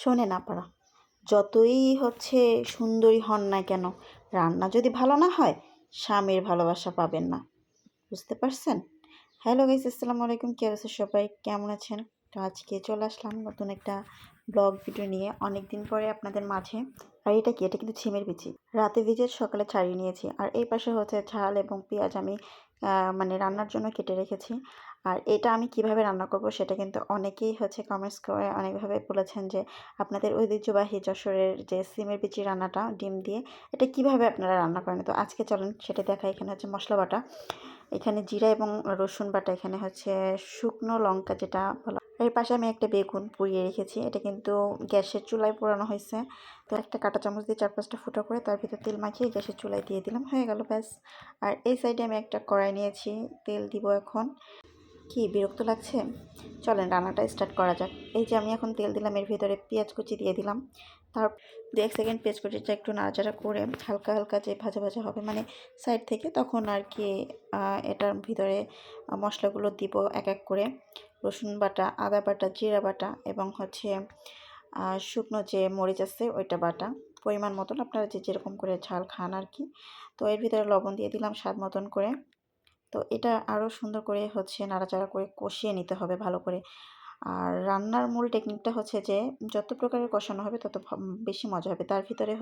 শোনেন আপনারা, যতই সুন্দরী হন না কেন, রান্না যদি ভালো না হয় স্বামীর ভালোবাসা পাবেন না। বুঝতে পারছেন? হ্যালো গাইস, আসসালামু আলাইকুম। কি অবস্থা সবাই, কেমন আছেন? তো আজকে চলে আসলাম নতুন একটা ব্লগ ভিডিও নিয়ে, অনেক দিন পরে আপনাদের মাঝে। আর এটা কি, এটা কিন্তু ছিমের বিচি, রাতে ভিজে সকালে ছাড়িয়ে নিয়েছি। আর এই পাশে ঝাল এবং পেঁয়াজ আমি মানে রান্নার জন্য কেটে রেখেছি। আর এটা আমি কিভাবে রান্না করব সেটা কিন্তু অনেকেই কমেন্টস করে অনেকভাবে বলেছেন যে আপনাদের ঐতিহ্যবাহী যশোরের যে সিমের বিচি রান্নাটা ডিম দিয়ে, এটা কিভাবে আপনারা রান্না করেন। তো আজকে চলেন সেটা দেখা। এখানে মশলা বাটা, এখানে জিরা এবং রসুন বাটা, এখানে শুকনো লঙ্কা যেটা বলা। এর পাশে আমি একটা বেগুন পুড়িয়ে রেখেছি, এটা কিন্তু গ্যাসের চুলায় পোড়ানো হয়েছে। তো একটা কাঁটা চামচ দিয়ে 4-5টা ফুটা করে তার ভিতর তেল মাখিয়ে গ্যাসের চুলায় দিয়ে দিলাম, হয়ে গেল ব্যাস। আর এই সাইডে আমি একটা কড়াই নিয়েছি, তেল দিব এখন। কি বিরক্ত লাগছে? চলেন রান্নাটা স্টার্ট করা যাক। এই যে আমি এখন তেল দিলাম, এর ভিতরে পেঁয়াজ কুচি দিয়ে দিলাম। তার 1 সেকেন্ড পেঁয়াজ কুচিটা একটু নাড়াচাড়া করে হালকা হালকা যে ভাজা ভাজা হবে মানে সাইড থেকে, তখন আর কি এটার ভিতরে মশলাগুলো দিব এক এক করে। রসুন বাটা, আদা বাটা, জিরা বাটা এবং শুকনো যে মরিচ আছে ওইটা বাটা, পরিমাণ মতন আপনারা যে যেরকম করে ঝাল খান আর কি। তো এর ভিতরে লবণ দিয়ে দিলাম স্বাদ মতন করে। তো এটা আরও সুন্দর করে নাড়াচাড়া করে কষিয়ে নিতে হবে ভালো করে। আর রান্নার মূল টেকনিকটা যে যত প্রকারের কষানো হবে তত বেশি মজা হবে। তার ভিতরে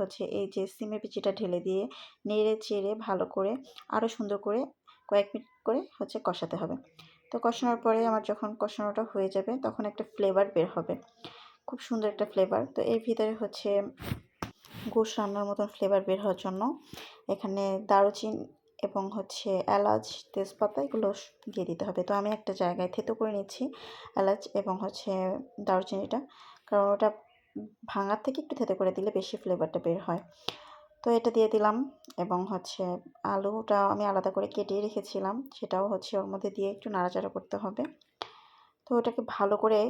এই যে সিমের বিচিটা ঢেলে দিয়ে নেড়ে চেড়ে ভালো করে আরও সুন্দর করে কয়েক মিনিট করে কষাতে হবে। তো কষানোর পরে আমার যখন কষানোটা হয়ে যাবে তখন একটা ফ্লেভার বের হবে, খুব সুন্দর একটা ফ্লেভার। তো এর ভিতরে গোশ রান্নার মতন ফ্লেভার বের হওয়ার জন্য এখানে দারুচিনি এবং এলাচ, তেজপাতা এগুলো দিয়ে দিতে হবে। তো আমি একটা জায়গায় থেতো করে নিচ্ছি এলাচ এবং দারুচিনিটা, কারণ ওটা ভাঙার থেকে একটু থেতো করে দিলে বেশি ফ্লেভারটা বের হয়। তো এটা দিয়ে দিলাম এবং আলুটা আমি আলাদা করে কেটে রেখেছিলাম, সেটাও ওর মধ্যে দিয়ে একটু নাড়াচাড়া করতে হবে। তো ওটাকে ভালো করে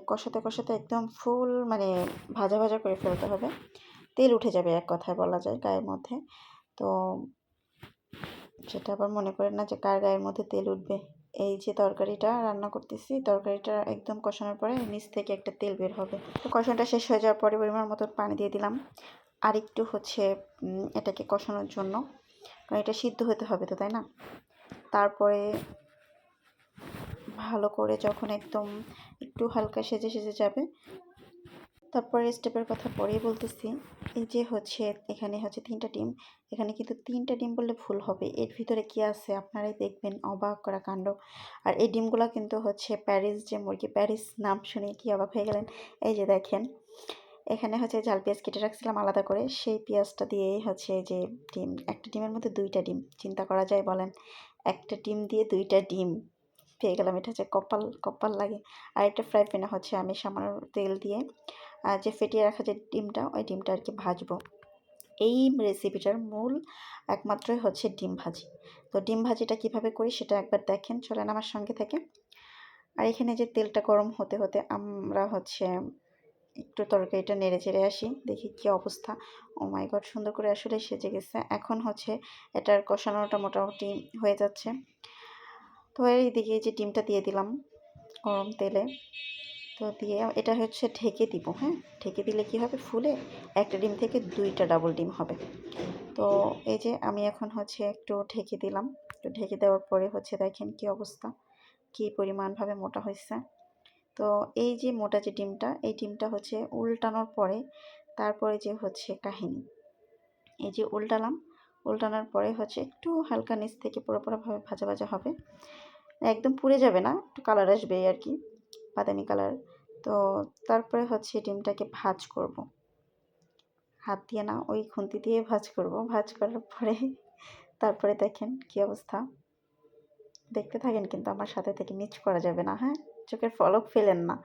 কষাতে কষাতে একদম ফুল ভাজা ভাজা করে ফেলতে হবে। তেল উঠে যাবে এক কথায় বলা যায় গায়ের মধ্যে। তো সেটা আবার মনে করেন না যে কার গায়ের মধ্যে তেল উঠবে। এই যে তরকারিটা রান্না করতেছি, তরকারিটা একদম কষানোর পরে নিচ থেকে একটা তেল বের হবে। তো কষানোটা শেষ হয়ে যাওয়ার পরে পরিমাণ মতো পানি দিয়ে দিলাম। আর একটু এটাকে কষানোর জন্য, কারণ এটা সিদ্ধ হতে হবে তো, তাই না? তারপরে ভালো করে যখন একদম একটু হালকা সেজে সেজে যাবে, তারপরে স্টেপের কথা পরেই বলতেছি। এই যে এখানে 3টা ডিম, এখানে কিন্তু 3টা ডিম বললে ভুল হবে। এর ভিতরে কি আছে আপনারাই দেখবেন, অবাক করা কাণ্ড। আর এই ডিমগুলো কিন্তু প্যারিস যে মুরগি, প্যারিস নাম শুনে কি অবাক হয়ে গেলেন? এই যে দেখেন, এখানে ঝাল পেঁয়াজ কেটে রাখছিলাম আলাদা করে, সেই পেঁয়াজটা দিয়েই যে ডিম, একটা ডিমের মধ্যে 2টা ডিম, চিন্তা করা যায় বলেন? একটা ডিম দিয়ে 2টা ডিম পেয়ে গেলাম, এটা কপাল কপাল লাগে। আর একটা ফ্রাই প্যানে আমি সামান্য তেল দিয়ে যে ফেটিয়ে রাখা যে ডিমটা, ওই ডিমটা আর কি ভাজবো। এই রেসিপিটার মূল একমাত্রই ডিম ভাজি। তো ডিম ভাজিটা কিভাবে করি সেটা একবার দেখেন, চলেন আমার সঙ্গে থেকে। আর এখানে যে তেলটা গরম হতে হতে আমরা একটু তরকারিটা নেড়ে চেড়ে আসি, দেখি কি অবস্থা। ও মাই গড, সুন্দর করে আসলে সেজে গেছে। এখন এটার কষানোটা মোটামুটি হয়ে যাচ্ছে। তো এইদিকে যে ডিমটা দিয়ে দিলাম গরম তেলে। তো দিয়ে এটা ঢেকে দিব। হ্যাঁ, ঢেকে দিলে কি হবে, ফুলে একটা ডিম থেকে 2টা ডাবল ডিম হবে। তো এই যে আমি এখন একটু ঢেকে দিলাম। তো ঢেকে দেওয়ার পরে দেখেন কি অবস্থা, কি পরিমাণভাবে মোটা হয়েছে। তো এই যে মোটা যে ডিমটা, এই ডিমটা উল্টানোর পরে তারপরে যে কাহিনী, এই যে উল্টালাম, উল্টানোর পরে একটু হালকা নিচ থেকে পুরোপুরিভাবে ভাজা ভাজা হবে, একদম পুড়ে যাবে না, একটু কালার আসবে আর কি, বাদামি কালার। তো তারপরে ডিমটাকে ভাজ করব, হাত দিয়ে না, ওই খুন্তি দিয়ে ভাজ করব। ভাজ করার পরে তারপরে দেখেন কি অবস্থা, দেখতে থাকেন কিন্তু আমার সাথে থেকে, মিস করা যাবে না। হ্যাঁ, চোখের পলক ফেলেন না।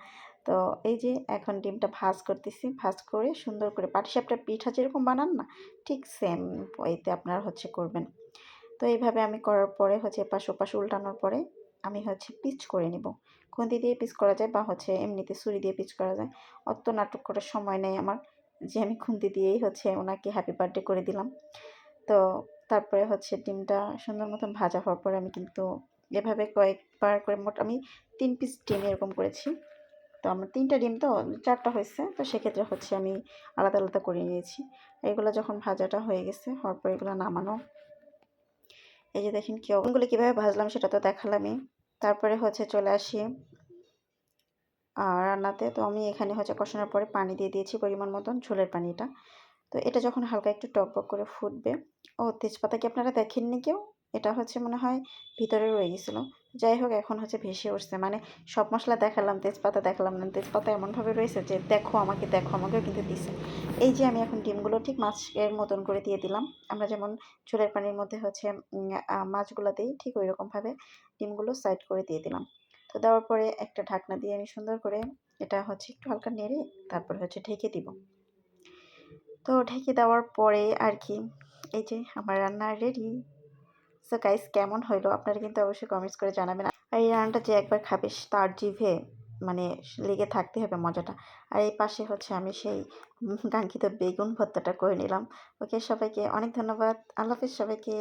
তো এই যে এখন ডিমটা ভাজ করতেছি, ভাজ করে সুন্দর করে পাটিসাপটার পিঠা যেরকম বানান না, ঠিক সেম ওইতে আপনারা করবেন। তো এইভাবে আমি করার পরে এপাশ ওপাশ উল্টানোর পরে আমি পিচ করে নিব। খুন্তি দিয়ে পিচ করা যায় বা এমনিতে ছুরি দিয়ে পিচ করা যায়। অত নাটক করার সময় নেই আমার, যে আমি খুন্তি দিয়েই ওনাকে হ্যাপি বার্থডে করে দিলাম। তো তারপরে ডিমটা সুন্দর মতন ভাজা হওয়ার পরে আমি কিন্তু এভাবে কয়েকবার করে, মোট আমি 3 পিস ডিম এরকম করেছি। তো আমার 3টা ডিম তো 4টা হয়েছে, তো সেক্ষেত্রে হচ্ছে আমি আলাদা আলাদা করে নিয়েছি। এগুলো যখন ভাজাটা হয়ে গেছে, হওয়ার পর এগুলো নামানো। এই যে দেখেন ডিমগুলো কীভাবে ভাজলাম সেটা তো দেখালামই। তারপরে হচ্ছে চলে আসি রান্নাতে। তো আমি এখানে হচ্ছে কষানোর পরে পানি দিয়ে দিয়েছি পরিমাণ মতন, ঝোলের পানিটা। তো এটা যখন হালকা একটু টকবক করে ফুটবে, তেজপাতা কি আপনারা দেখেননি কেউ? এটা হচ্ছে মনে হয় ভিতরে রয়ে গেছিলো। যাই হোক, এখন হচ্ছে ভেসে উঠছে, মানে সব মশলা দেখালাম, তেজপাতা দেখালাম না। তেজপাতা এমনভাবে রয়েছে যে দেখো আমাকে, দেখো আমাকেও কিন্তু দিছে। এই যে আমি এখন ডিমগুলো ঠিক মাছের মতন করে দিয়ে দিলাম। আমরা যেমন ঝোলের পানির মধ্যে হচ্ছে মাছগুলো দিই, ঠিক ওই রকমভাবে ডিমগুলো সাইড করে দিয়ে দিলাম। তো দেওয়ার পরে একটা ঢাকনা দিয়ে আমি সুন্দর করে এটা হচ্ছে একটু হালকা নেড়ে তারপরে হচ্ছে ঢেকে দিব। তো ঢেকে দেওয়ার পরে আর কি, এই যে আমার রান্না রেডি। সো গাইস, কেমন হইলো আপনারা কিন্তু অবশ্যই কমেন্টস করে জানাবেন। আর এই রান্নাটা যে একবার খাবে তার জিভে মানে লেগে থাকতে হবে মজাটা। আর এই পাশে হচ্ছে আমি সেই কাঙ্ক্ষিত বেগুন ভর্তাটা করে নিলাম। ওকে, সবাইকে অনেক ধন্যবাদ। আল্লাহ হাফেজ সবাইকে।